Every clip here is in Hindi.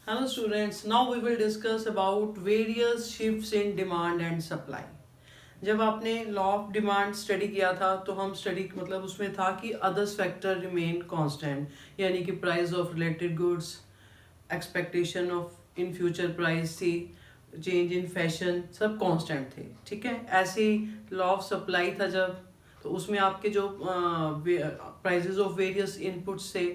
Hello students, now we will discuss about various shifts in demand and supply. जब आपने लॉ ऑफ डिमांड स्टडी किया था तो हम स्टडी मतलब उसमें था कि अदर्स फैक्टर रिमेन कांस्टेंट, यानी कि price of related goods, expectation of in future price थी, चेंज इन फैशन, सब कांस्टेंट थे. ठीक है, ऐसे ही लॉ ऑफ सप्लाई था जब, तो उसमें आपके जो प्राइजेज ऑफ वेरियस इनपुट्स थे,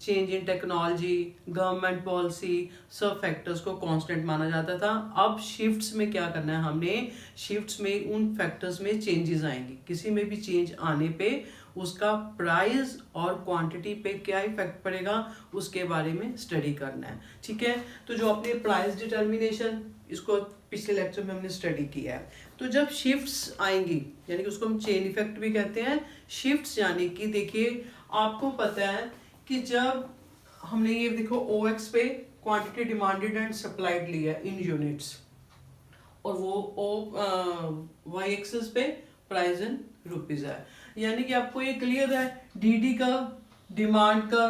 change in technology, government policy, सब फैक्टर्स को कांस्टेंट माना जाता था. अब शिफ्ट्स में क्या करना है हमने, शिफ्ट्स में उन फैक्टर्स में चेंजेस आएंगी. किसी में भी चेंज आने पे उसका प्राइस और क्वांटिटी पे क्या इफेक्ट पड़ेगा उसके बारे में स्टडी करना है. ठीक है, तो जो अपने प्राइस डिटर्मिनेशन, इसको पिछले लेक्चर में हमने स्टडी किया है. तो जब शिफ्ट्स आएंगी, यानी कि उसको हम चेन इफेक्ट भी कहते हैं. शिफ्ट्स यानी कि देखिए, आपको पता है कि जब हमने ये देखो OX पे क्वांटिटी डिमांडेड एंड सप्लाइड लिया इन यूनिट्स, और वो Y एक्सिस पे प्राइस इन रुपीज है. यानी कि आपको ये क्लियर है, DD का डिमांड का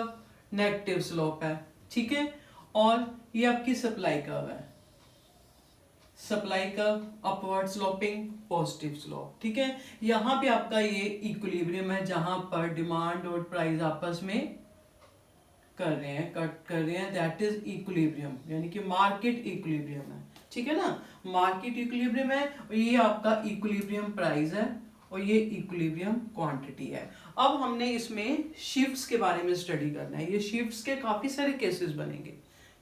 नेगेटिव स्लोप है. ठीक है, और ये आपकी सप्लाई कर्व है, सप्लाई का अपवर्ड स्लोपिंग पॉजिटिव स्लोप. ठीक है, यहाँ पे आपका ये इक्विलिब्रियम है जहां पर डिमांड और प्राइस आपस में कट कर रहे हैं, दैट इज इक्विलिब्रियम, यानी कि मार्केट इक्विलिब्रियम है. ठीक है ना, मार्केट इक्विलिब्रियम है, और ये आपका इक्विलिब्रियम प्राइस है, और ये इक्विलिब्रियम क्वांटिटी है. अब हमने इसमें शिफ्ट्स के बारे में स्टडी करना है. ये शिफ्ट्स के काफी सारे केसेस बनेंगे.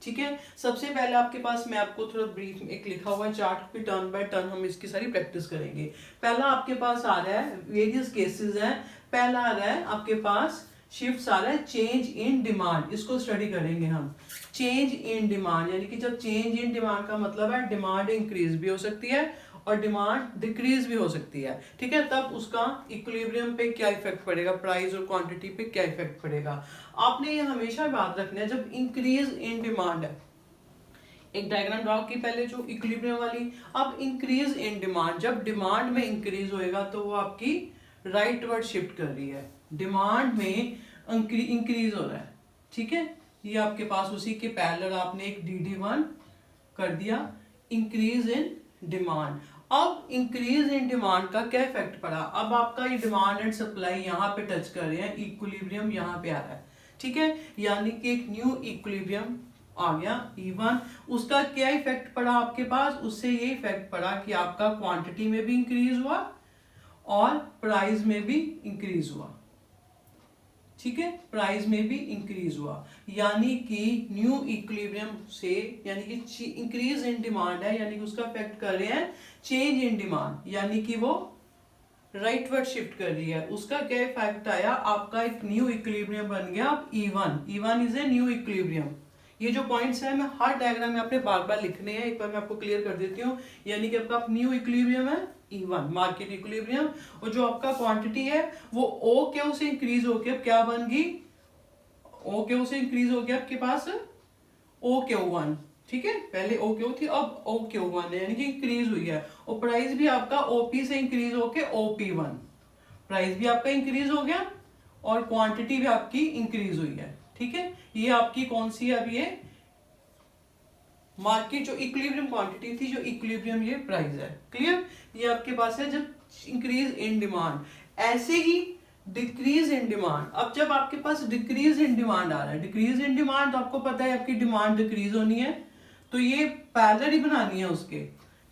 ठीक है, सबसे पहले आपके पास मैं आपको थोड़ा ब्रीफ एक लिखा हुआ चार्ट पे टर्न बाय टर्न हम इसकी सारी प्रैक्टिस करेंगे. पहला आपके पास आ रहा है वेरियस केसेस है. पहला आ रहा है आपके पास शिफ्ट्स आ रहा है चेंज इन डिमांड. इसको स्टडी करेंगे हम. चेंज इन डिमांड यानी कि जब चेंज इन डिमांड का मतलब है डिमांड इंक्रीज भी हो सकती है और डिमांड डिक्रीज भी हो सकती है. ठीक है, तब उसका इक्विलिब्रियम पे क्या इफेक्ट पड़ेगा, प्राइस और क्वांटिटी पे क्या इफेक्ट पड़ेगा. आपने ये हमेशा बात रखना है जब इंक्रीज इन डिमांड है. एक डायग्राम ड्रॉ की पहले जो इक्विलिब्रियम वाली. अब इंक्रीज इन डिमांड, जब डिमांड में इंक्रीज होएगा तो वो आपकी राइट वर्ड शिफ्ट कर रही है, डिमांड में इंक्रीज हो रहा है. ठीक है, ये आपके पास उसी के पैरेलल आपने एक DD1 कर दिया, इंक्रीज इन डिमांड. अब इंक्रीज इन डिमांड का क्या इफेक्ट पड़ा, अब आपका ये डिमांड एंड सप्लाई यहाँ पे टच कर रहे हैं, इक्विलिब्रियम यहाँ पे आ रहा है. ठीक है, यानी कि एक न्यू इक्विलिब्रियम आ गया E1. उसका क्या इफेक्ट पड़ा आपके पास, उससे ये इफेक्ट पड़ा कि आपका क्वांटिटी में भी इंक्रीज हुआ और प्राइस में भी इंक्रीज हुआ. ठीक है, प्राइस में भी इंक्रीज हुआ, यानी कि न्यू इक्विलिब्रियम से, यानी कि इंक्रीज इन डिमांड है, यानी कि उसका इफेक्ट कर रहे हैं चेंज इन डिमांड, यानी कि वो राइट वर्ड शिफ्ट कर रही है. उसका क्या इफेक्ट आया, आपका एक न्यू इक्विलिब्रियम बन गया अब E1. E1 is a new equilibrium. ये जो पॉइंट्स है मैं हर डायग्राम में आपने बार बार लिखने हैं, एक बार मैं आपको क्लियर कर देती हूँ. यानी कि आपका न्यू इक्विलिब्रियम है E1 मार्केट इक्विलिब्रियम, और जो आपका क्वांटिटी है वो OQ से इंक्रीज होके अब क्या बन गई, OQ से इंक्रीज हो गया आपके पास OQ1. ठीक है, पहले OQ थी अब OQ1 है, यानी कि इंक्रीज हुई है. और प्राइस भी आपका OP से इंक्रीज होके OP1, प्राइस भी आपका इंक्रीज हो गया और क्वांटिटी भी आपकी इंक्रीज हुई है. ठीक है, ये आपकी कौन सी है, अब ये मार्केट जो इक्विलिब्रियम क्वांटिटी थी, जो इक्विलिब्रियम ये प्राइस है. क्लियर, ये आपके पास है जब इंक्रीज इन डिमांड. ऐसे ही डिक्रीज इन डिमांड, अब जब आपके पास डिक्रीज इन डिमांड आ रहा है, डिक्रीज इन डिमांड तो आपको पता है आपकी डिमांड डिक्रीज होनी है, तो ये पैरेलल ही बनानी है उसके.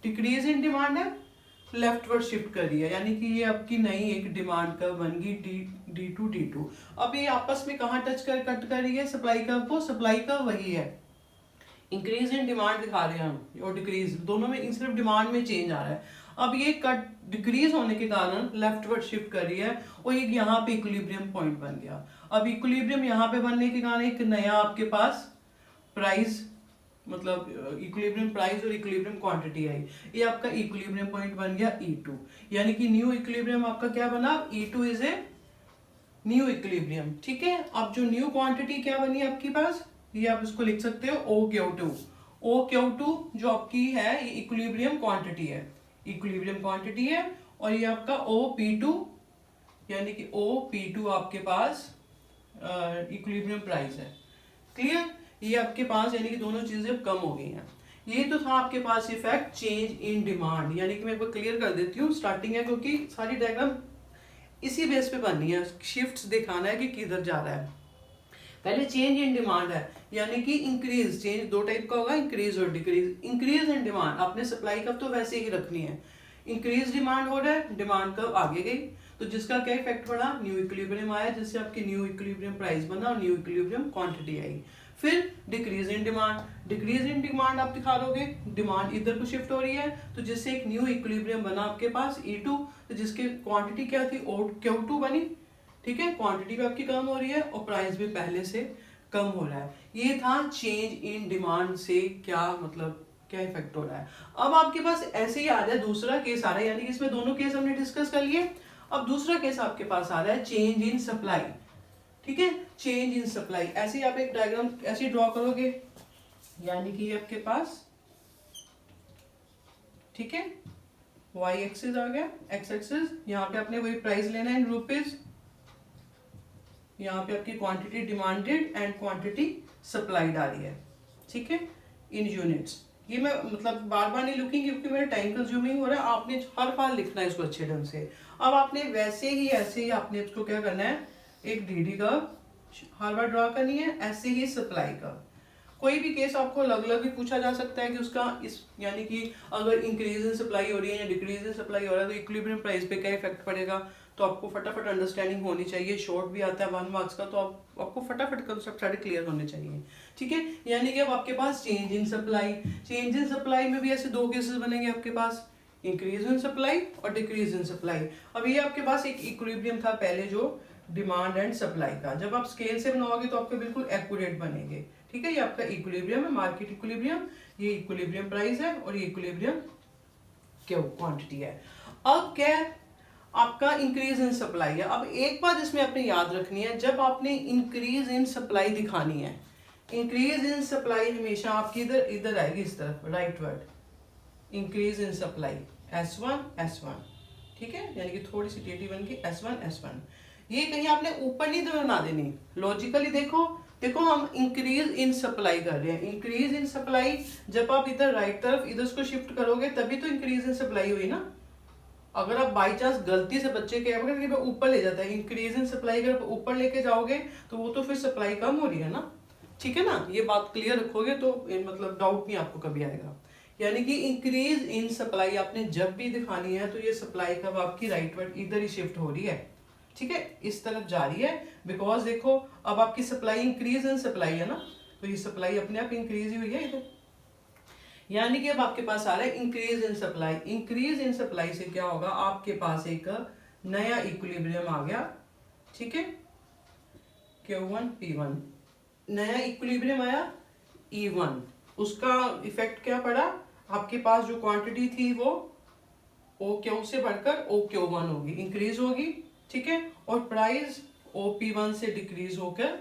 डिक्रीज इन डिमांड है, लेफ्ट वर्ड शिफ्ट करी है, यानी कि ये आपकी नई एक डिमांड कर्व बन गई D2. अब ये आपस में कहाँ टच कर कट कर रही है, सप्लाई कर्व को. सप्लाई कर्व वही है, इंक्रीज इन डिमांड दिखा रहे हैं हम, और डिक्रीज दोनों में सिर्फ डिमांड में चेंज आ रहा है. अब ये कट डिक्रीज होने के कारण लेफ्ट वर्ड शिफ्ट कर रही है, और एक यहाँ पे इक्विलिब्रियम पॉइंट बन गया. अब इक्विलिब्रियम यहाँ पे बनने के कारण एक नया आपके पास प्राइस, मतलब इक्विलिब्रियम प्राइस और इक्विलिब्रियम क्वांटिटी आई. ये आपका इक्विलिब्रियम पॉइंट बन गया E2, यानी कि न्यू इक्विलिब्रियम आपका क्या बना, E2 is a new equilibrium. ठीक है, अब जो न्यू क्वांटिटी क्या बनी आपके पास, ये आप इसको लिख सकते हो OQ2. OQ2 जो आपकी है ये इक्विलिब्रियम क्वांटिटी है, इक्विलिब्रियम क्वांटिटी है. और ये आपका OP2, यानी कि OP2 आपके पास इक्विलिब्रियम प्राइस है. क्लियर, ये आपके पास यानी कि दोनों चीजें अब कम हो गई हैं। ये तो था आपके पास इफेक्ट चेंज इन डिमांड, यानी कि मैं एक बार क्लियर कर देती हूँ, स्टार्टिंग है क्योंकि सारी डायग्राम इसी बेस पे बननी है, शिफ्ट्स दिखाना है कि किधर जा रहा है। पहले चेंज इन डिमांड है, यानी कि इंक्रीज, चेंज दो टाइप का होगा, इंक्रीज और डिक्रीज। इंक्रीज इन डिमांड आपने सप्लाई कब तो वैसे ही रखनी है, इंक्रीज डिमांड हो रहा है, डिमांड कब आगे गई, तो जिसका क्या इफेक्ट पड़ा, न्यू इक्विलिब्रियम आया, जिससे आपकी न्यू इक्विलिब्रियम प्राइस बना और न्यू इक्विलिब्रियम क्वांटिटी आई। फिर decrease in demand, decrease in demand आप दिखा दोगे, डिमांड इधर को शिफ्ट हो रही है, तो जिससे एक न्यू इक्विलिब्रियम बना आपके पास E2, तो जिसके क्वांटिटी क्या थी, Q2 बनी, ठीक है, क्वांटिटी भी आपकी कम हो रही है और प्राइस भी पहले से कम हो रहा है। ये था चेंज इन डिमांड से क्या मतलब क्या इफेक्ट हो रहा है। अब आपके पास ऐसे ही आ रहा है दूसरा केस आ रहा है, यानी कि इसमें दोनों केस हमने डिस्कस कर लिए। अब दूसरा केस आपके पास आ रहा है चेंज इन सप्लाई, ठीक है, चेंज इन सप्लाई। ऐसे ही आप एक डायग्राम ऐसे ड्रॉ करोगे, यानी कि आपके पास, ठीक है, y एक्सिस आ गया, x एक्सिस, यहाँ पे आपने वही प्राइस लेना है इन रुपीज, यहाँ पे आपकी quantity demanded and quantity supplied आ रही है, ठीक है, इन यूनिट्स। ये मैं मतलब बार बार नहीं लिखूंगी क्योंकि मेरा टाइम कंज्यूमिंग हो रहा है, आपने हर बार लिखना है इसको अच्छे ढंग से। अब आपने वैसे ही ऐसे ही आपने इसको क्या करना है, एक डीडी का हर बार ड्रॉ करनी है, ऐसे ही सप्लाई का। कोई भी केस आपको अलग अलग भी पूछा जा सकता है कि उसका इस यानी कि अगर इंक्रीज इन सप्लाई हो रही है या डिक्रीज इन सप्लाई हो रहा है तो इक्विलिब्रियम प्राइस पे क्या इफेक्ट पड़ेगा, तो आपको फटाफट अंडरस्टैंडिंग होनी चाहिए। शॉर्ट भी आता है 1 मार्क्स का, तो आपको फटाफट कंसेप्ट सारे क्लियर होने चाहिए, ठीक है। यानी कि अब आपके पास change in supply, change in supply में भी ऐसे दो केसेस बनेंगे आपके पास, इंक्रीज इन सप्लाई और डिक्रीज इन सप्लाई। अब ये आपके पास एक इक्विलिब्रियम था पहले जो डिमांड एंड सप्लाई का, जब आप स्केल से बनाओगे तो आपके बिल्कुल एक्यूरेट बनेंगे, ठीक है। ये आपका इक्विलिब्रियम है, मार्केट इक्विलिब्रियम, ये इक्विलिब्रियम प्राइस है और ये इक्विलिब्रियम क्या क्वांटिटी है। अब क्या है आपका इंक्रीज इन सप्लाई है। अब एक बात इसमें आपने याद रखनी है, जब आपने इंक्रीज इन सप्लाई दिखानी है, इंक्रीज इन सप्लाई हमेशा आपकी इधर इधर आएगी इस तरफ, right word, increase in supply S1, ठीक है, यानी कि थोड़ी सी टीटी बन गई S1। ये कहीं आपने ऊपर नहीं बना देनी, लॉजिकली देखो हम इंक्रीज इन सप्लाई कर रहे हैं, इंक्रीज इन सप्लाई जब आप इधर राइट तरफ इधर उसको शिफ्ट करोगे तभी तो इंक्रीज इन सप्लाई हुई ना। अगर आप बाई चांस गलती से बच्चे के ऊपर ले जाता है, इंक्रीज इन सप्लाई अगर ऊपर लेके जाओगे तो वो तो फिर सप्लाई कम हो रही है ना, ठीक है ना। ये बात क्लियर रखोगे तो मतलब डाउट नहीं आपको कभी आएगा। यानी कि इंक्रीज इन सप्लाई आपने जब भी दिखानी है तो ये सप्लाई कब आपकी राइट वर्ड इधर ही शिफ्ट हो रही है, ठीक है, इस तरफ जा रही है। बिकॉज देखो अब आपकी सप्लाई इंक्रीज इन सप्लाई है ना, तो ये सप्लाई अपने आप इंक्रीज ही हुई है इधर, यानी कि अब आपके पास आ रहा है increase in supply. Increase in supply से क्या होगा, आपके पास एक नया इक्विलिब्रियम आ गया, ठीक है, Q1 P1, नया इक्विलिब्रियम आया E1, उसका इफेक्ट क्या पड़ा, आपके पास जो क्वांटिटी थी वो OQ से बढ़कर OQ1 होगी, इंक्रीज होगी, ठीक है, और प्राइस OP1 से डिक्रीज होकर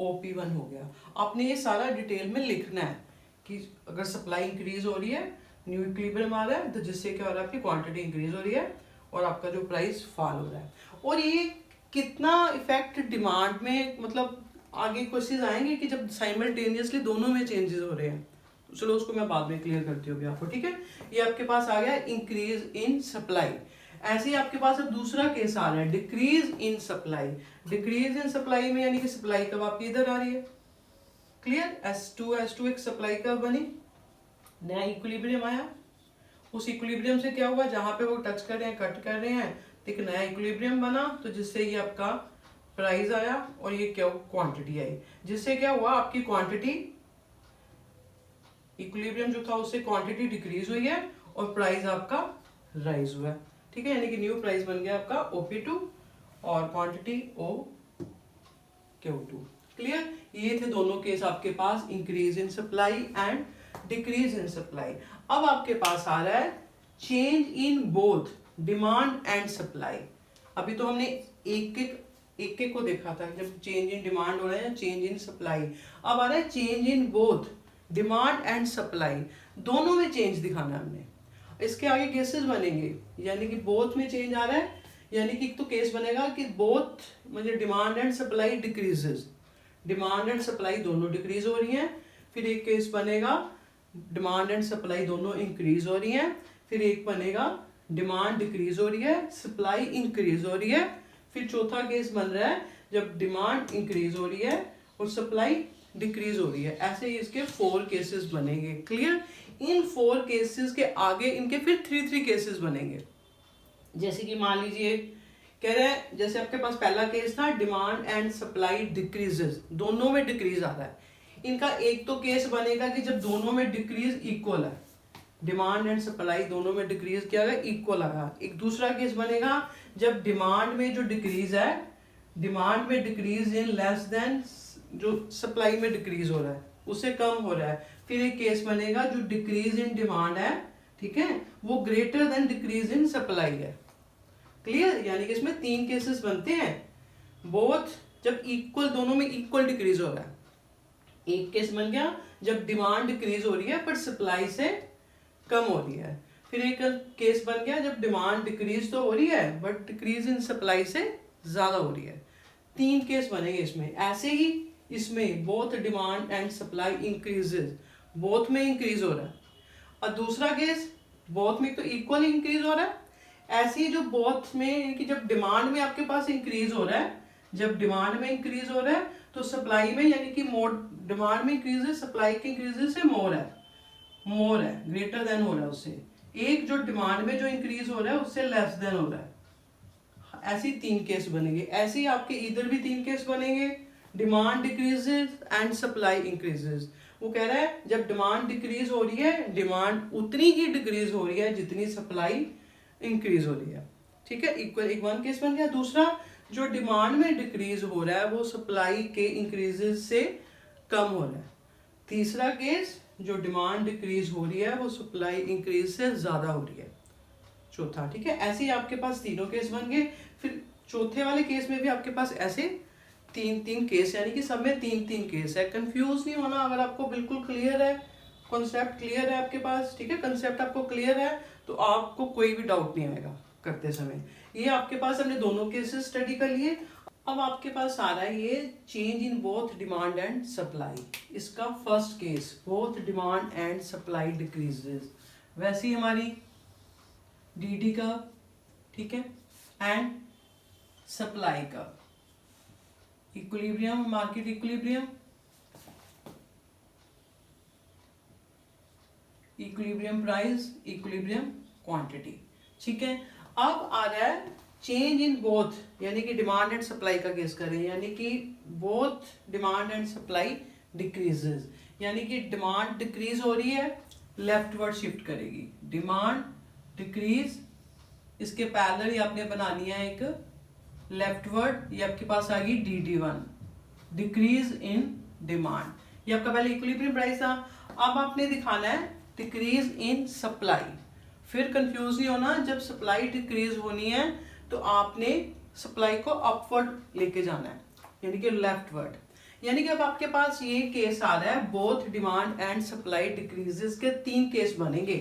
OP1 हो गया। आपने ये सारा डिटेल में लिखना है कि अगर सप्लाई इंक्रीज हो रही है, न्यू इक्विलिब्रियम आ रहा है, तो जिससे क्या हो रहा है, आपकी क्वांटिटी इंक्रीज हो रही है और आपका जो प्राइस फॉल हो रहा है। और ये कितना इफेक्ट डिमांड में, मतलब आगे क्वेश्चंस आएंगे कि जब साइमल्टेनियसली दोनों में चेंजेस हो रहे हैं, तो चलो उसको मैं बाद में क्लियर करती हूँ आपको, ठीक है। ये आपके पास आ गया इंक्रीज इन सप्लाई। ऐसे ही आपके पास अब दूसरा केस आ रहा है decrease in supply. Decrease in supply में यानी कि सप्लाई कब आपकी इधर आ रही है, क्लियर, S2 एक सप्लाई कर्व बनी, नया इक्विलिब्रियम आया, उस इक्विलिब्रियम से क्या हुआ, जहां पे वो टच कर रहे हैं कट कर रहे हैं तो एक नया इक्विलिब्रियम बना, तो जिससे ये आपका प्राइस आया और ये क्या क्वांटिटी आई, जिससे क्या हुआ आपकी क्वांटिटी, इक्विलिब्रियम जो था उससे क्वांटिटी डिक्रीज हुई है और प्राइस आपका राइज हुआ है, ठीक है, यानी कि न्यू प्राइस बन गया आपका OP2 और क्वांटिटी OQ2, क्लियर। ये थे दोनों केस आपके पास, increase in supply and decrease in supply. अब आपके पास आ रहा है change in both demand and supply. अभी तो हमने एक को देखा था जब चेंज इन डिमांड हो रहा है, चेंज इन सप्लाई। अब आ रहा है change in both demand and supply, दोनों में चेंज दिखाना है हमने। इसके आगे केसेस बनेंगे, यानी कि बोथ में चेंज आ रहा है, यानी कि एक तो केस बनेगा कि बोथ मतलब demand and supply decreases, demand and supply दोनों डिक्रीज हो रही हैं। फिर एक केस बनेगा डिमांड एंड सप्लाई दोनों इंक्रीज हो रही हैं। फिर एक बनेगा डिमांड डिक्रीज हो रही है, सप्लाई इंक्रीज हो रही है। फिर चौथा केस बन रहा है जब डिमांड इंक्रीज हो रही है और सप्लाई डिक्रीज हो रही है। ऐसे ही इसके 4 केसेस बनेंगे। क्लियर? इन 4 केसेस के आगे इनके फिर 3 केसेस बनेंगे। जैसे कि मान लीजिए कह रहे हैं, जैसे आपके पास पहला केस था डिमांड एंड सप्लाई डिक्रीजेस, दोनों में डिक्रीज आ रहा है। इनका एक तो केस बनेगा कि जब दोनों में डिक्रीज इक्वल है, डिमांड एंड सप्लाई दोनों में डिक्रीज किया गया, इक्वल आया। एक दूसरा केस बनेगा जब डिमांड में जो डिक्रीज है, डिमांड में डिक्रीज इन लेस देन जो सप्लाई में डिक्रीज हो रहा है उससे कम हो रहा है। फिर एक केस बनेगा जो डिक्रीज इन डिमांड है, ठीक है, वो greater than decrease in supply है। क्लियर? यानी कि इसमें 3 केसेस बनते हैं, बोथ जब इक्वल, दोनों में इक्वल डिक्रीज हो रहा है। एक केस बन गया जब डिमांड डिक्रीज हो रही है पर सप्लाई से कम हो रही है। फिर एक केस बन गया जब डिमांड डिक्रीज तो हो रही है बट डिक्रीज इन सप्लाई से ज्यादा हो रही है। 3 केस बनेंगे इसमें। ऐसे ही इसमें both demand and supply increases, both में इंक्रीज हो रहा है। और दूसरा केस बोथ में तो इक्वल इंक्रीज हो रहा है। ऐसे ही जो बोथ में कि जब डिमांड में आपके पास इंक्रीज हो रहा है, जब डिमांड में इंक्रीज हो रहा है तो सप्लाई में, यानी कि मोर, डिमांड में इंक्रीज है, सप्लाई के इंक्रीज से मोर है, ग्रेटर देन हो रहा है उससे। एक जो डिमांड में जो इंक्रीज हो रहा है उससे लेस देन हो रहा है। ऐसी 3 केस बनेंगे। ऐसे ही आपके इधर भी 3 केस बनेंगे, demand decreases and supply increases. वो कह रहा है जब डिमांड डिक्रीज हो रही है, डिमांड उतनी ही डिक्रीज हो रही है जितनी सप्लाई इंक्रीज हो रही है। ठीक है, इक्वल। एक 1 केस बन गया। दूसरा जो डिमांड में डिक्रीज हो रहा है वो सप्लाई के इंक्रीजेस से कम हो रहा है। तीसरा केस जो डिमांड डिक्रीज हो रही है वो सप्लाई इंक्रीज से ज्यादा हो रही है। चौथा, ठीक है। ऐसे ही आपके पास तीनों केस बन गए। फिर चौथे वाले केस में भी आपके पास ऐसे 3 केस, यानी कि सब में 3 केस है। कंफ्यूज नहीं होना। अगर आपको बिल्कुल क्लियर है, कॉन्सेप्ट क्लियर है आपके पास, ठीक है, कंसेप्ट आपको क्लियर है तो आपको कोई भी डाउट नहीं आएगा करते समय। ये आपके पास हमने दोनों केसेस स्टडी कर लिए। अब आपके पास आ रहा है ये change in both demand and supply. इसका first case, both demand and supply decreases. वैसी हमारी डीडी का, ठीक है, एंड सप्लाई का equilibrium, market equilibrium, equilibrium price, equilibrium quantity. ठीक है। अब आ रहा है चेंज इन बोथ, यानी कि डिमांड एंड सप्लाई का केस करें, यानी कि both demand and supply decreases, यानी कि डिमांड डिक्रीज हो रही है, लेफ्टवर्ड शिफ्ट करेगी। डिमांड डिक्रीज, इसके पैरेलल ही आपने बनानी है एक लेफ्टवर्ड, ये आपके पास आ गई DD1, डिक्रीज इन डिमांड। ये आपका पहले इक्विलिब्रियम प्राइस था। अब आपने दिखाना है डिक्रीज इन सप्लाई। फिर कंफ्यूज नहीं होना, जब सप्लाई डिक्रीज होनी है तो आपने सप्लाई को अपवर्ड लेके जाना है, यानी कि लेफ्टवर्ड। यानी कि अब आपके पास ये केस आ रहा है both demand and supply decreases के 3 केस बनेंगे।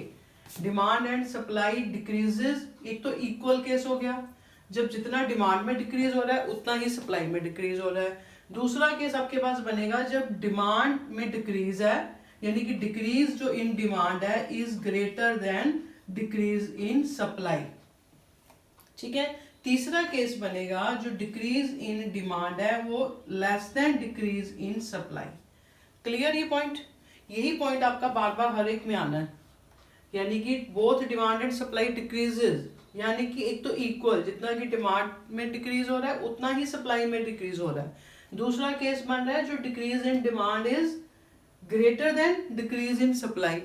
डिमांड एंड सप्लाई डिक्रीजेस, एक तो इक्वल केस हो गया, जब जितना डिमांड में डिक्रीज हो रहा है उतना ही सप्लाई में डिक्रीज हो रहा है। दूसरा केस आपके पास बनेगा जब डिमांड में डिक्रीज है, यानी कि डिक्रीज जो इन डिमांड है is greater than decrease in supply. ठीक है। तीसरा केस बनेगा जो डिक्रीज इन डिमांड है वो less than decrease in supply. Clear? ये पॉइंट, यही पॉइंट आपका बार बार हर एक में आना है, यानी कि both demand and supply decreases, यानी कि एक तो इक्वल, जितना कि डिमांड में डिक्रीज हो रहा है उतना ही सप्लाई में डिक्रीज हो रहा है। दूसरा केस बन रहा है जो decrease in demand is greater than decrease in supply.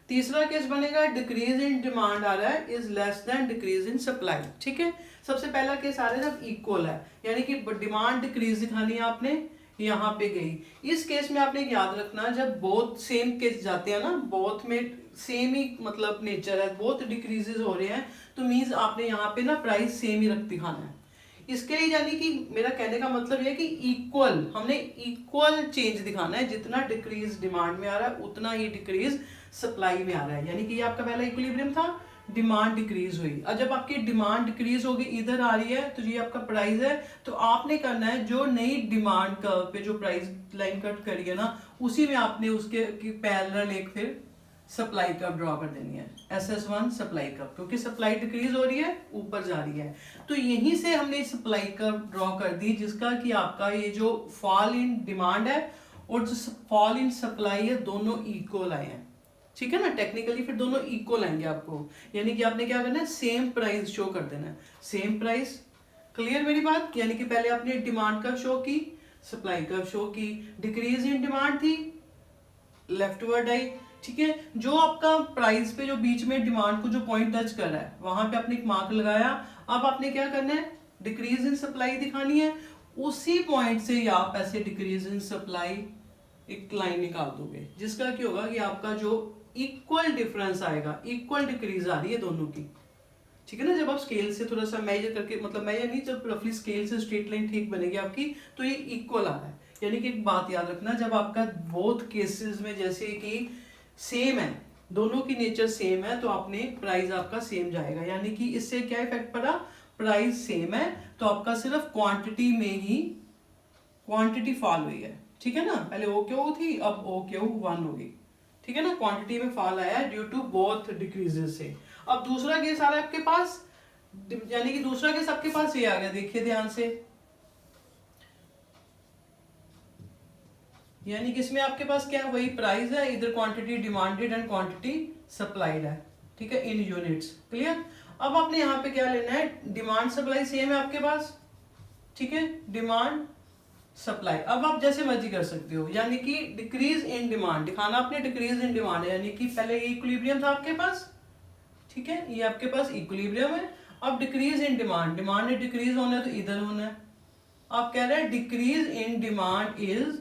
तीसरा केस बनेगा डिक्रीज इन डिमांड आ रहा है is less than decrease in supply. ठीक है। सबसे पहला केस आ रहा है जब इक्वल है, यानी कि डिमांड डिक्रीज दिखानी है आपने, यहाँ पे गई। इस केस में आपने याद रखना जब बोथ सेम केस जाते हैं ना, बोथ में सेम ही मतलब नेचर है, बोथ डिक्रीजेस हो रहे हैं, तो मीन्स आपने यहाँ पे ना प्राइस सेम ही रख दिखाना है। इसके लिए यानी कि मेरा कहने का मतलब यह है कि इक्वल, हमने इक्वल चेंज दिखाना है, जितना डिक्रीज डिमांड में आ रहा है उतना ही डिक्रीज सप्लाई में आ रहा है। यानी कि ये आपका पहला इक्विलिब्रियम था, डिमांड डिक्रीज हुई। और जब आपकी डिमांड डिक्रीज होगी, इधर आ रही है, तो ये आपका प्राइस है, तो आपने करना है जो नई डिमांड कर्व पे जो प्राइस लाइन कट करी है ना, उसी में आपने उसके पैरेलल एक फिर सप्लाई कर्व ड्रॉ कर देनी है, SS1 सप्लाई कर्व, क्योंकि सप्लाई डिक्रीज हो रही है, ऊपर जा रही है। तो यहीं से हमने सप्लाई कर्व ड्रॉ कर दी, जिसका कि आपका ये जो फॉल इन डिमांड है और जो फॉल इन सप्लाई है, दोनों इक्वल आए हैं। ठीक है ना, टेक्निकली फिर दोनों इक्वल आएंगे आपको, यानी कि आपने क्या करना है, सेम प्राइस शो कर देना है, सेम प्राइस। क्लियर मेरी बात? यानी कि पहले आपने डिमांड कर्व शो की, सप्लाई कर्व शो की, डिक्रीज इन डिमांड थी, लेफ्टवर्ड आई। ठीक है, जो आपका प्राइस पे जो बीच में डिमांड को जो पॉइंट टच कर रहा है, वहां पे आपने एक मार्क लगाया। अब आपने क्या करना है, डिक्रीज इन सप्लाई दिखानी है, उसी पॉइंट से आप ऐसे डिक्रीज इन सप्लाई एक लाइन निकाल दोगे, जिसका क्या होगा कि आपका जो इक्वल डिफरेंस आएगा, इक्वल डिक्रीज आ रही है दोनों की। ठीक है ना, जब आप स्केल से थोड़ा सा मेजर करके, मतलब मेजर नहीं, जब रफली स्केल से स्ट्रेट लाइन ठीक बनेगी आपकी, तो ये इक्वल आ रहा है। यानी कि एक बात याद रखना, जब आपका बोथ केसेस में जैसे कि सेम है, दोनों की नेचर सेम है, तो आपने प्राइस आपका सेम जाएगा। यानी कि इससे क्या इफेक्ट पड़ा, प्राइस सेम है तो आपका सिर्फ क्वांटिटी में ही क्वांटिटी फॉल हुई है। ठीक है ना, पहले OQ थी, अब OQ1 होगी। ठीक है ना, क्वांटिटी में फॉल आया है ड्यू टू बोथ डिक्रीजेस से। अब दूसरा केस आ रहा है आपके पास, यानी कि दूसरा केस आपके पास ये आ गया, देखिए ध्यान से, यानी कि इसमें आपके पास क्या है, वही प्राइस है, इधर quantity demanded and quantity supplied है। ठीक है, इन यूनिट्स। क्लियर? अब आपने यहाँ पे क्या लेना है, डिमांड सप्लाई सेम है आपके पास। ठीक है, डिमांड सप्लाई, अब आप जैसे मर्जी कर सकते हो, यानी कि डिक्रीज इन डिमांड दिखाना आपने, डिक्रीज इन डिमांड है, यानी कि पहले ये इक्विलिब्रियम था आपके पास। ठीक है, ये आपके पास इक्विलिब्रियम है। अब डिक्रीज इन डिमांड, डिमांड ने डिक्रीज होना है तो इधर होना है। आप कह रहे हैं decrease in demand is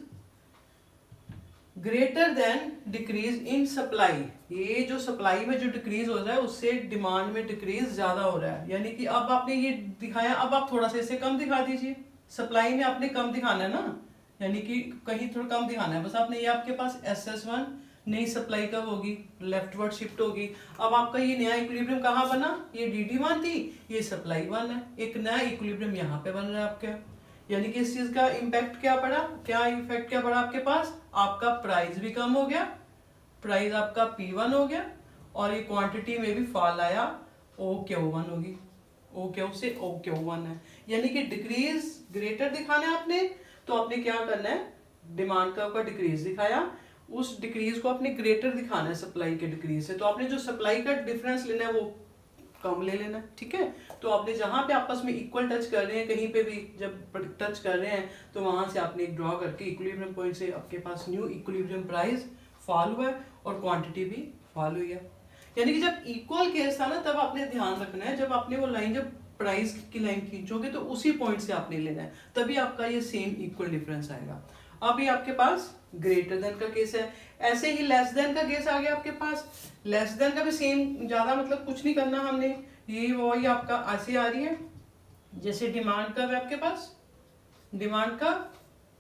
greater than decrease in supply, ये जो सप्लाई में जो डिक्रीज हो रहा है उससे डिमांड में डिक्रीज ज्यादा हो रहा है। यानी कि अब आपने ये दिखाया, अब आप थोड़ा सा इसे कम दिखा दीजिए, सप्लाई में आपने कम दिखाना है ना, यानी कि कहीं थोड़ा कम दिखाना है बस आपने। ये आपके पास SS1 नई सप्लाई कब होगी, लेफ्टवर्ड शिफ्ट होगी। अब आपका ये नया इक्विलिब्रियम कहाँ बना, ये DD1 थी, ये सप्लाई 1 है, एक नया इक्विलिब्रियम यहाँ पे बन रहा है आपका। यानी कि इस चीज का इम्पैक्ट क्या पड़ा, क्या इफेक्ट क्या पड़ा आपके पास, आपका प्राइस भी कम हो गया, प्राइस आपका P1 हो गया, और ये क्वांटिटी में भी फॉल आया, OQ1 होगी, OQ से OQ1 है। यानी कि डिक्रीज ग्रेटर दिखाना है आपने, तो आपने क्या करना है, डिमांड कर्व का डिक्रीज दिखाया, उस डिक्रीज को आपने ग्रेटर दिखाना है सप्लाई के डिक्रीज से, तो आपने जो सप्लाई का डिफरेंस लेना है वो कम ले लेना। ठीक है, तो आपने जहां पे आपस में इक्वल टच कर रहे हैं, कहीं पे भी जब टच कर रहे हैं, तो वहां से आपने एक ड्रॉ करके इक्विलिब्रियम पॉइंट से आपके पास न्यू इक्विलिब्रियम प्राइस फॉल हुआ है और क्वांटिटी भी फॉल हुई है। यानी कि जब इक्वल केस था ना, तब आपने ध्यान रखना है, जब आपने वो लाइन जब प्राइस की लाइन खींचोगे तो उसी पॉइंट से आपने लेना है, तभी आपका ये सेम इक्वल डिफरेंस आएगा। अब ये आपके पास ग्रेटर देन का केस है, ऐसे ही लेस देन का केस आ गया आपके पास। लेस देन का भी सेम, ज्यादा मतलब कुछ नहीं करना हमने, ये वही आपका ऐसे आ रही है, जैसे डिमांड कर्व है आपके पास, डिमांड का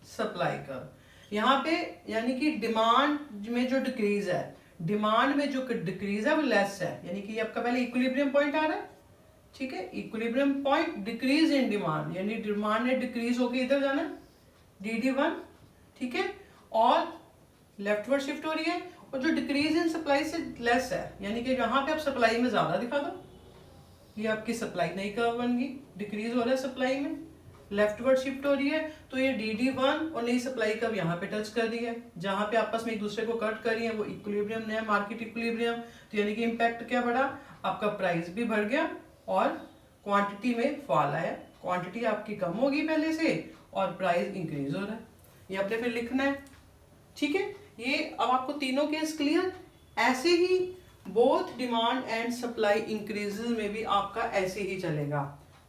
सप्लाई कर्व यहाँ पे, यानी कि डिमांड में जो डिक्रीज है, डिमांड में जो डिक्रीज है वो लेस है, यानी कि आपका पहले इक्विलिब्रियम पॉइंट आ रहा है। ठीक है, equilibrium point, decrease in demand, यानी डिमांड ने डिक्रीज होकर इधर जाना, DD1। ठीक है, और लेफ्टवर्ड शिफ्ट हो रही है, और जो डिक्रीज इन सप्लाई से लेस है, यानी कि यहाँ पे आप सप्लाई में ज्यादा दिखा दो, ये आपकी सप्लाई नई कर्व बन गई, डिक्रीज हो रहा है सप्लाई में, लेफ्टवर्ड शिफ्ट हो रही है, तो ये DD1 और नई सप्लाई कर्व यहाँ पे टच कर रही है, जहां पे आपस में एक दूसरे को कट कर रही है, वो इक्विलिब्रियम नया मार्केट इक्विलिब्रियम। तो यानी कि इम्पैक्ट क्या बढ़ा, आपका प्राइस भी बढ़ गया और क्वांटिटी में फॉल आया, क्वांटिटी आपकी कम होगी पहले से और प्राइस इंक्रीज हो रहा है, ये आपने फिर लिखना है। ठीक है, ये अब आपको तीनों केस क्लियर। ऐसे ही both demand and supply increases में भी आपका ऐसे ही चलेगा।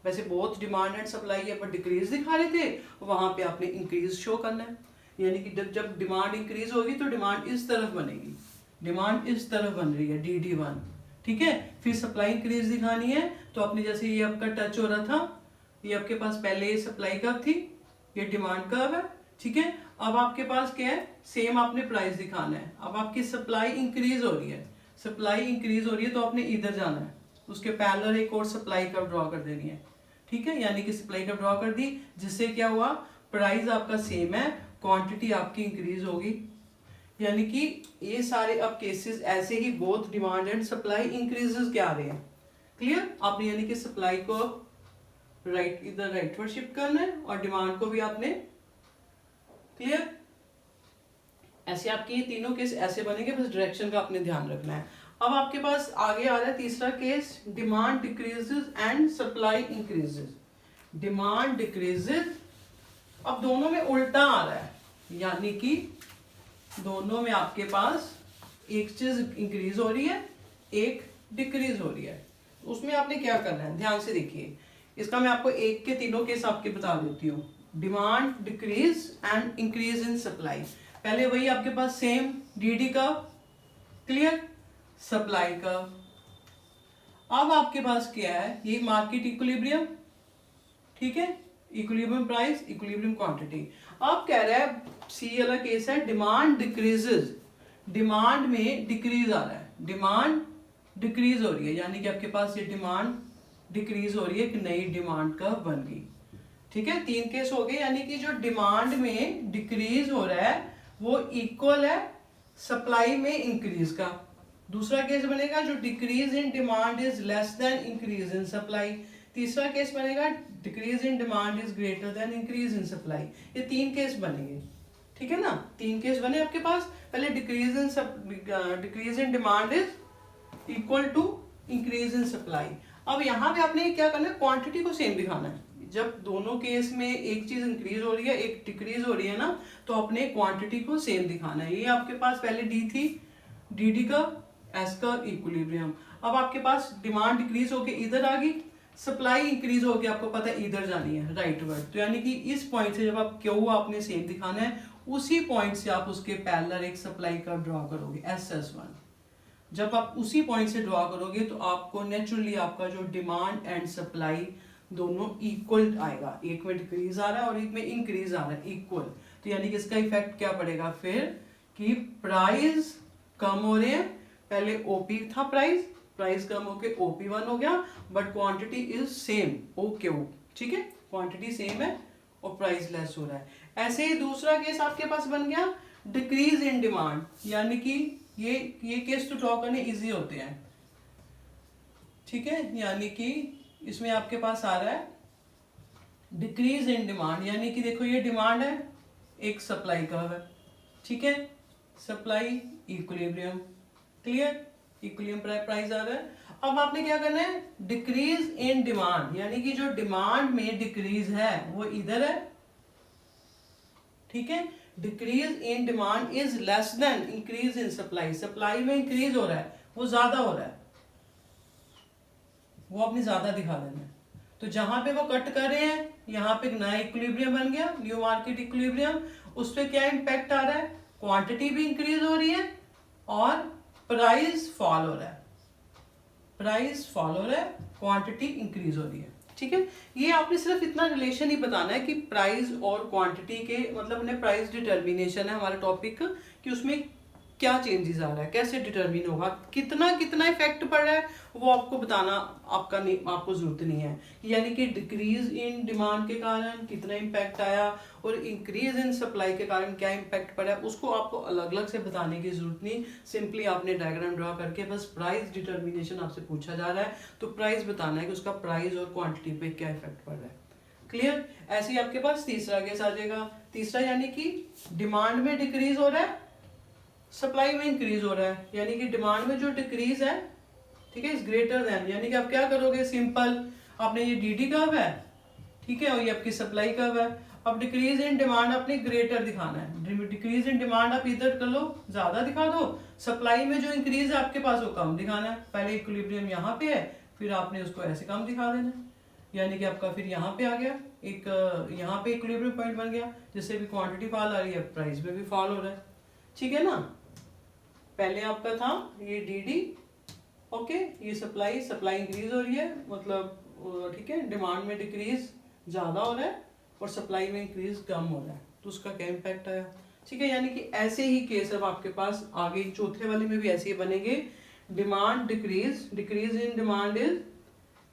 वैसे बोथ डिमांड एंड सप्लाई पर डिक्रीज दिखा रहे थे, वहां पे आपने इंक्रीज शो करना है, यानी कि जब डिमांड इंक्रीज होगी तो डिमांड इस तरफ बनेगी, डिमांड इस तरफ बन रही है DD1। ठीक है, फिर सप्लाई इंक्रीज दिखानी है, तो आपने जैसे ये आपका टच हो रहा था, ये आपके पास पहले सप्लाई कर्व थी, ये डिमांड कर्व है। ठीक है, अब आपके पास क्या है, सेम आपने प्राइस दिखाना है। अब आपकी सप्लाई इंक्रीज हो रही है, सप्लाई इंक्रीज हो रही है तो आपने इधर जाना है, उसके पैरेलल एक और सप्लाई कर्व ड्रॉ कर देनी है, ठीक है। यानी कि सप्लाई कर्व ड्रॉ कर दी, जिससे क्या हुआ, प्राइस आपका सेम है, क्वांटिटी आपकी इंक्रीज होगी। यानी कि ये सारे अब केसेस ऐसे ही both demand and supply increases क्या आ रहे हैं, क्लियर। आपने यानी कि सप्लाई को राइट इधर राइटवर्ड शिफ्ट करना है और डिमांड को भी आपने, क्लियर। ऐसे आपके ये तीनों केस ऐसे बनेंगे, बस डायरेक्शन का आपने ध्यान रखना है। अब आपके पास आगे आ रहा है तीसरा case, demand decreases and supply increases. Demand decreases, अब दोनों में उल्टा आ रहा है, यानी कि दोनों में आपके पास एक चीज इंक्रीज हो रही है, एक डिक्रीज हो रही है। उसमें आपने क्या करना है, ध्यान से देखिए। इसका मैं आपको एक के तीनों केस आपके बता देती हूँ। Demand decrease and increase in supply. पहले वही आपके पास सेम डीडी का, क्लियर, सप्लाई का। अब आपके पास क्या है, ये मार्केट इक्विलिब्रियम, ठीक है, इक्विलिब्रियम प्राइस, इक्विलिब्रियम क्वांटिटी। अब कह रहा है सी वाला केस है, डिमांड डिक्रीजेस, डिमांड में डिक्रीज आ रहा है, डिमांड डिक्रीज हो रही है, यानी कि आपके पास ये डिमांड डिक्रीज हो रही है, एक नई डिमांड कर्व बन गई, ठीक है। तीन केस हो गए, यानी कि जो डिमांड में डिक्रीज हो रहा है वो इक्वल है सप्लाई में इंक्रीज का। दूसरा केस बनेगा जो decrease in demand is less then increase in supply. तीसरा केस बनेगा decrease in demand is greater then increase in supply. ये तीन केस बनेंगे, ठीक है ना। तीन केस बने आपके पास। पहले decrease in demand is equal to increase in supply. अब यहाँ पे आपने क्या करना है, क्वांटिटी को सेम दिखाना है। जब दोनों केस में एक चीज इंक्रीज हो रही है, एक डिक्रीज हो रही है ना, तो अपने क्वांटिटी को सेम दिखाना है। ये आपके पास पहले डी थी, डी का, एस का इक्विलिब्रियम। अब आपके पास डिमांड डिक्रीज होके इधर आ गई, सप्लाई इंक्रीज होके आपको पता है इधर जानी है, राइट वर्ड। तो यानी कि इस पॉइंट से जब आप क्यू आपने सेम दिखाना है, उसी पॉइंट से आप उसके पैरेलल एक सप्लाई का ड्रॉ करोगे, SS1। जब आप उसी पॉइंट से ड्रॉ करोगे तो आपको नेचुरली आपका जो डिमांड एंड सप्लाई दोनों इक्वल आएगा। एक में डिक्रीज आ रहा है और एक में इंक्रीज आ रहा है, इक्वल। तो यानी कि इसका इफेक्ट क्या पड़ेगा फिर, कि प्राइस कम हो रहे हैं। पहले ओपी था प्राइस, प्राइस कम होके OP1 हो गया, but quantity is same, OQ, ठीक है, क्वांटिटी सेम है और प्राइस लेस हो रहा है। ऐसे ही दूसरा केस आपके पास बन गया डिक्रीज इन डिमांड, यानी कि ये केस तो ड्रॉ करने इजी होते हैं, ठीक है। यानी कि इसमें आपके पास आ रहा है डिक्रीज इन डिमांड, यानी कि देखो ये डिमांड है, एक सप्लाई का है, ठीक है, supply equilibrium, clear, equilibrium price आ रहा है। अब आपने क्या करना है, डिक्रीज इन डिमांड, यानी कि जो डिमांड में डिक्रीज है वो इधर है, ठीक है। Decrease in demand is less then increase in supply, supply में इंक्रीज हो रहा है, वो ज्यादा हो रहा है, वो आपने ज्यादा दिखा देना है। तो जहां पे वो कट कर रहे हैं, यहाँ पे एक नया इक्विलिब्रियम बन गया, न्यू मार्केट इक्विलिब्रियम। उस पर क्या इम्पैक्ट आ रहा है, क्वांटिटी भी इंक्रीज हो रही है और प्राइस फॉल हो रहा है, प्राइस फॉल हो रहा है, क्वांटिटी इंक्रीज हो रही है, ठीक है। ये आपने सिर्फ इतना रिलेशन ही बताना है कि प्राइस और क्वांटिटी के, मतलब उन्हें प्राइस डिटर्मिनेशन है हमारा टॉपिक, कि उसमें क्या चेंजेस आ रहा है, कैसे डिटरमिन होगा, कितना कितना इफेक्ट पड़ रहा है, वो आपको बताना आपका नहीं, आपको जरूरत नहीं है। यानी कि डिक्रीज इन डिमांड के कारण कितना इम्पैक्ट आया और इंक्रीज इन सप्लाई के कारण क्या इम्पैक्ट पड़ा है, उसको आपको अलग अलग से बताने की जरूरत नहीं। सिंपली आपने डायग्राम ड्रॉ करके बस प्राइस डिटर्मिनेशन आपसे पूछा जा रहा है, तो प्राइस बताना है कि उसका प्राइस और क्वांटिटी पे क्या इफेक्ट पड़ रहा है, क्लियर। ऐसे ही आपके पास तीसरा केस आ जाएगा। तीसरा यानी कि डिमांड में डिक्रीज हो रहा है, सप्लाई में इंक्रीज हो रहा है, यानी कि डिमांड में जो डिक्रीज है, ठीक है, इज ग्रेटर देन, यानी कि आप क्या करोगे, सिंपल आपने ये डीडी कर्व है, ठीक है, और ये आपकी सप्लाई कर्व है। अब डिक्रीज इन डिमांड आपने ग्रेटर दिखाना है, डिक्रीज इन डिमांड आप इधर कर लो, ज्यादा दिखा दो। सप्लाई में जो इंक्रीज है आपके पास वो कम दिखाना है। पहले इक्विलिब्रियम यहाँ पे है, फिर आपने उसको ऐसे कम दिखा देना है, यानी कि आपका फिर यहाँ पे आ गया एक, यहाँ पे इक्विलिब्रियम पॉइंट बन गया, जिससे भी क्वांटिटी फॉल आ रही है, प्राइस में भी फॉल हो रहा है, ठीक है ना। पहले आपका था ये डीडी, ओके, ये सप्लाई, सप्लाई इंक्रीज हो रही है, मतलब ठीक है, डिमांड में डिक्रीज ज्यादा हो रहा है और सप्लाई में इंक्रीज कम हो रहा है, तो उसका क्या इम्पैक्ट आया, ठीक है। यानी कि ऐसे ही केस अब आपके पास आगे चौथे वाले में भी ऐसे ही बनेंगे। Demand decrease in demand is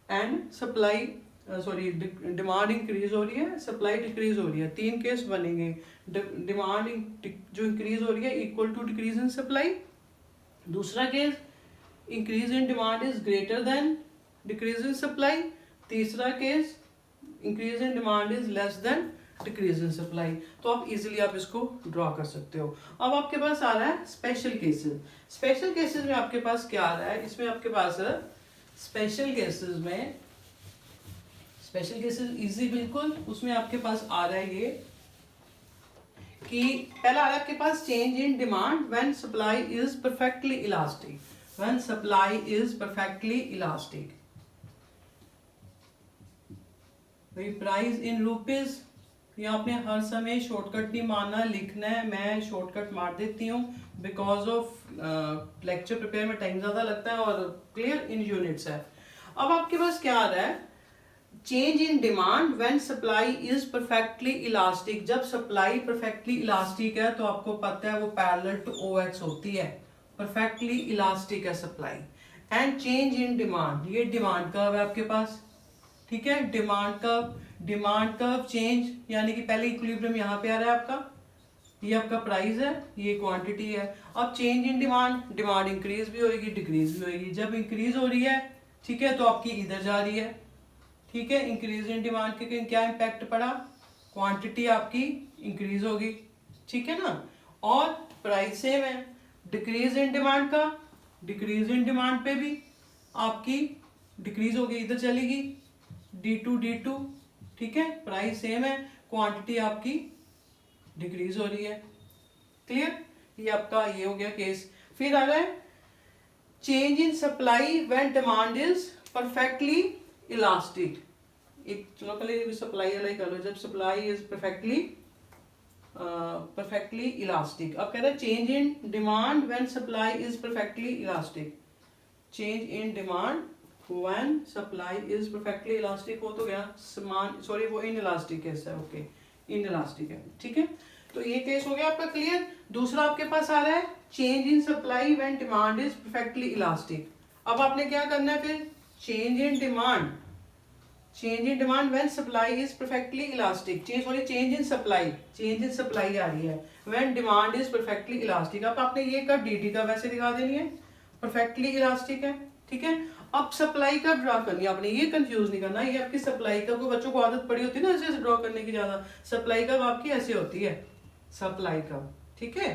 and supply sorry demand increase हो रही है, सप्लाई डिक्रीज हो रही है। तीन केस बनेंगे। डिमांड जो इंक्रीज हो रही है equal to decrease in supply. दूसरा case increase in demand is greater than decrease in supply. तीसरा case increase in demand is less than decrease in supply. तो आप इजीली आप इसको ड्रॉ कर सकते हो। अब आपके पास आ रहा है स्पेशल केसेस। स्पेशल केसेस में आपके पास क्या आ रहा है, इसमें आपके पास स्पेशल केसेस में, स्पेशल केसेस इजी बिल्कुल, उसमें आपके पास आ रहा है ये कि पहला आ रहा है आपके पास change in demand when supply is perfectly elastic. When supply is perfectly elastic. Price in rupees, ये आपने हर समय शॉर्टकट नहीं मारना, लिखना है। मैं शॉर्टकट मार देती हूँ बिकॉज ऑफ लेक्चर प्रिपेयर में टाइम ज्यादा लगता है और क्लियर इन यूनिट्स है। अब आपके पास क्या आ रहा है, change in demand when supply is perfectly elastic. जब सप्लाई परफेक्टली इलास्टिक है तो आपको पता है वो पैरेलल टू OX होती है, परफेक्टली इलास्टिक है supply. And change in demand, ये डिमांड कर्व है आपके पास, ठीक है। डिमांड कर्व चेंज, यानी कि पहले इक्विलिब्रियम यहाँ पे आ रहा है आपका, ये आपका प्राइस है, ये क्वांटिटी है। अब change in demand, demand increase भी होगी डिक्रीज भी होगी। जब इंक्रीज हो रही है, ठीक है, तो आपकी इधर जा रही है, ठीक है। इंक्रीज इन डिमांड के क्या इम्पैक्ट पड़ा, क्वांटिटी आपकी इंक्रीज होगी, ठीक है ना। और प्राइस सेम है, डिक्रीज इन डिमांड का, डिक्रीज इन डिमांड पे भी आपकी डिक्रीज होगी, इधर चलेगी D2, ठीक है। प्राइस सेम है, क्वांटिटी आपकी डिक्रीज हो रही है, क्लियर। ये आपका ये हो गया केस। फिर आ रहा है change in supply when demand is perfectly elastic. एक चलो पहले सप्लाई वाला ही कर लो। जब सप्लाई इज परफेक्टली इलास्टिक। अब कह रहे हैं change in demand when supply is perfectly elastic. Change in demand when supply is perfectly elastic हो तो गया समान, सॉरी वो इन इलास्टिक केस है, ओके इन इलास्टिक है, ठीक है। तो ये केस हो गया आपका क्लियर। दूसरा आपके पास आ रहा है change in supply when demand is perfectly elastic. अब आपने क्या करना है फिर, change in demand when supply is perfectly elastic. Change in supply आ रही है when demand is perfectly elastic. अब आपने ये कर dt का वैसे दिखा देनी है, परफेक्टली इलास्टिक है, ठीक है। अब सप्लाई का ड्रॉ करनी है आपने, ये कंफ्यूज नहीं करना। ये आपकी सप्लाई का, कोई बच्चों को आदत पड़ी होती है ना ऐसे ड्रॉ करने की ज्यादा, सप्लाई का आपकी ऐसे होती है, सप्लाई का, ठीक है।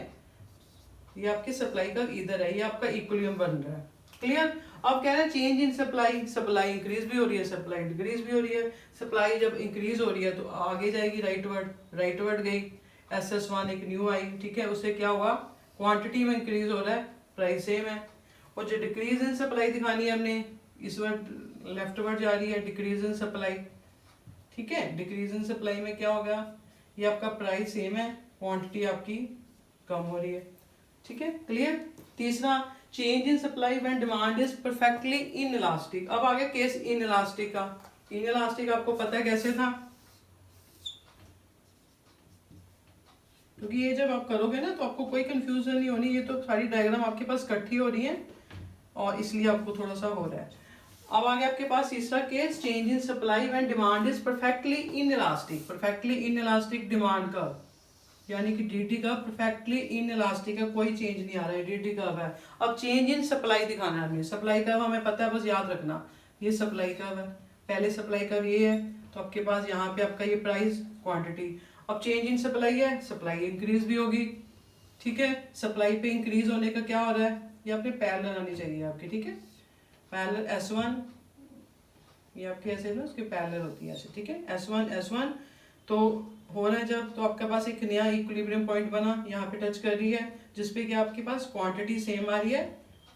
ये आपकी सप्लाई का इधर है, ये आपका इक्विलिब्रियम बन रहा है, क्लियर। अब कह रहे हैं change in supply, supply increase भी हो रही है, सप्लाई डिक्रीज भी हो रही है। सप्लाई जब इंक्रीज हो रही है तो आगे जाएगी राइटवर्ड गई, SS1 एक न्यू आई, ठीक है। उससे क्या हुआ, क्वांटिटी में इंक्रीज हो रहा है, प्राइस सेम है। और जो डिक्रीज इन सप्लाई दिखानी है हमने, इस वर्ड लेफ्टवर्ड जा रही है, डिक्रीज इन सप्लाई, ठीक है। डिक्रीज इन सप्लाई में क्या हो गया, ये आपका प्राइस सेम है, क्वांटिटी आपकी कम हो रही है, ठीक है, क्लियर। तीसरा change in supply when demand is perfectly inelastic. अब आ गया केस इनइलास्टिक का। इनइलास्टिक आपको पता है कैसे था, क्योंकि ये जब आप करोगे ना तो आपको कोई कंफ्यूजन नहीं होनी, ये तो सारी डायग्राम आपके पास इकट्ठी हो रही है और इसलिए आपको थोड़ा सा हो रहा है। अब आ गया आपके पास तीसरा case, change in supply when demand is perfectly inelastic. Perfectly inelastic demand का, यानी कि dt का परफेक्टली इनइलास्टिक है, कोई चेंज नहीं आ रहा है, dt का है। अब चेंज इन सप्लाई दिखाना है हमें। सप्लाई कर्व हमें पता है, बस याद रखना, ये सप्लाई कर्व है, पहले सप्लाई कर्व ये है, तो आपके पास यहाँ पे आपका ये प्राइस क्वांटिटी। अब चेंज इन सप्लाई है, सप्लाई इंक्रीज भी होगी, ठीक है। सप्लाई पे इंक्रीज होने का क्या हो रहा है, ये आपने पैरेलल आनी चाहिए आपकी, ठीक है। पैरेलल S1, ये आपके ऐसे ना उसके पैरेलल होती है ऐसे, ठीक है। S1 तो हो रहा है जब, तो आपके पास एक नया इक्विलिब्रियम पॉइंट बना, यहाँ पे टच कर रही है, जिसपे कि आपके पास क्वांटिटी सेम आ रही है,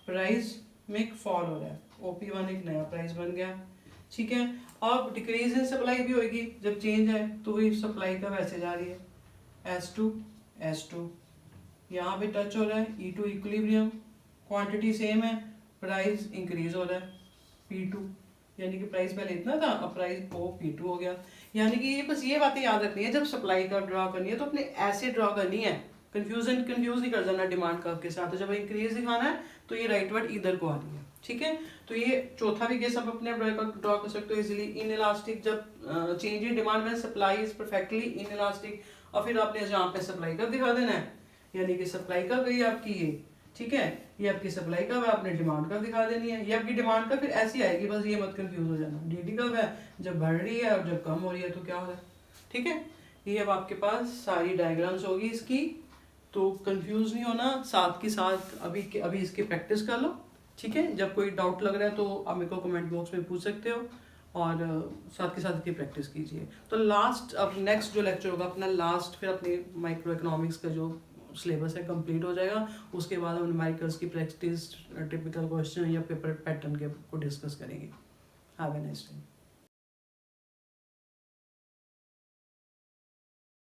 प्राइस में एक फॉल हो रहा है, OP1 एक नया प्राइस बन गया, ठीक है। अब डिक्रीज इन सप्लाई भी होगी, जब चेंज है तो वही सप्लाई का वैसे जा रही है, S2 यहाँ पे टच हो रहा है, E2 इक्विलिब्रियम, क्वांटिटी सेम है, प्राइस इंक्रीज हो रहा है, P2, यानी कि प्राइस पहले इतना था, अब प्राइस P2 हो गया। यानी कि ये बस ये बातें याद रखनी है, जब सप्लाई का ड्रॉ करनी है तो अपने ऐसे ड्रॉ करनी है, कंफ्यूज नहीं कर जाना डिमांड कर्व के साथ। तो जब इंक्रीज दिखाना है तो ये राइट वर्ड इधर को आ रही है, ठीक है। तो ये चौथा भी केस आप अपने ड्रॉ कर सकते हो इजीली। इन इलास्टिक, जब चेंज इन डिमांड में supply is perfectly in elastic, और फिर आपने यहाँ पे सप्लाई कर्व दिखा देना है, यानी कि सप्लाई कर्व गई आपकी ये, ठीक है, ये आपकी सप्लाई कर्व है, आपने डिमांड कर्व दिखा देनी है। ये आपकी डिमांड कर्व फिर ऐसी आएगी, बस ये मत कंफ्यूज हो जाना। डीडी कर्व है, जब बढ़ रही है और जब कम हो रही है तो क्या हो रहा है, ठीक है। ये अब आपके पास सारी डायग्राम्स होगी इसकी, तो कंफ्यूज नहीं होना। साथ के साथ अभी इसकी प्रैक्टिस कर लो, ठीक है। जब कोई डाउट लग रहा है तो आप मेरे को कमेंट बॉक्स में पूछ सकते हो, और साथ के साथ इसकी प्रैक्टिस कीजिए। तो लास्ट, अब नेक्स्ट जो लेक्चर होगा अपना लास्ट, फिर अपने माइक्रो इकोनॉमिक्स का जो सिलेबस है कंप्लीट हो जाएगा। उसके बाद हम न्यूमेरिकल्स की प्रैक्टिस, टिपिकल क्वेश्चन या पेपर पैटर्न के को डिस्कस करेंगे। Have a nice day.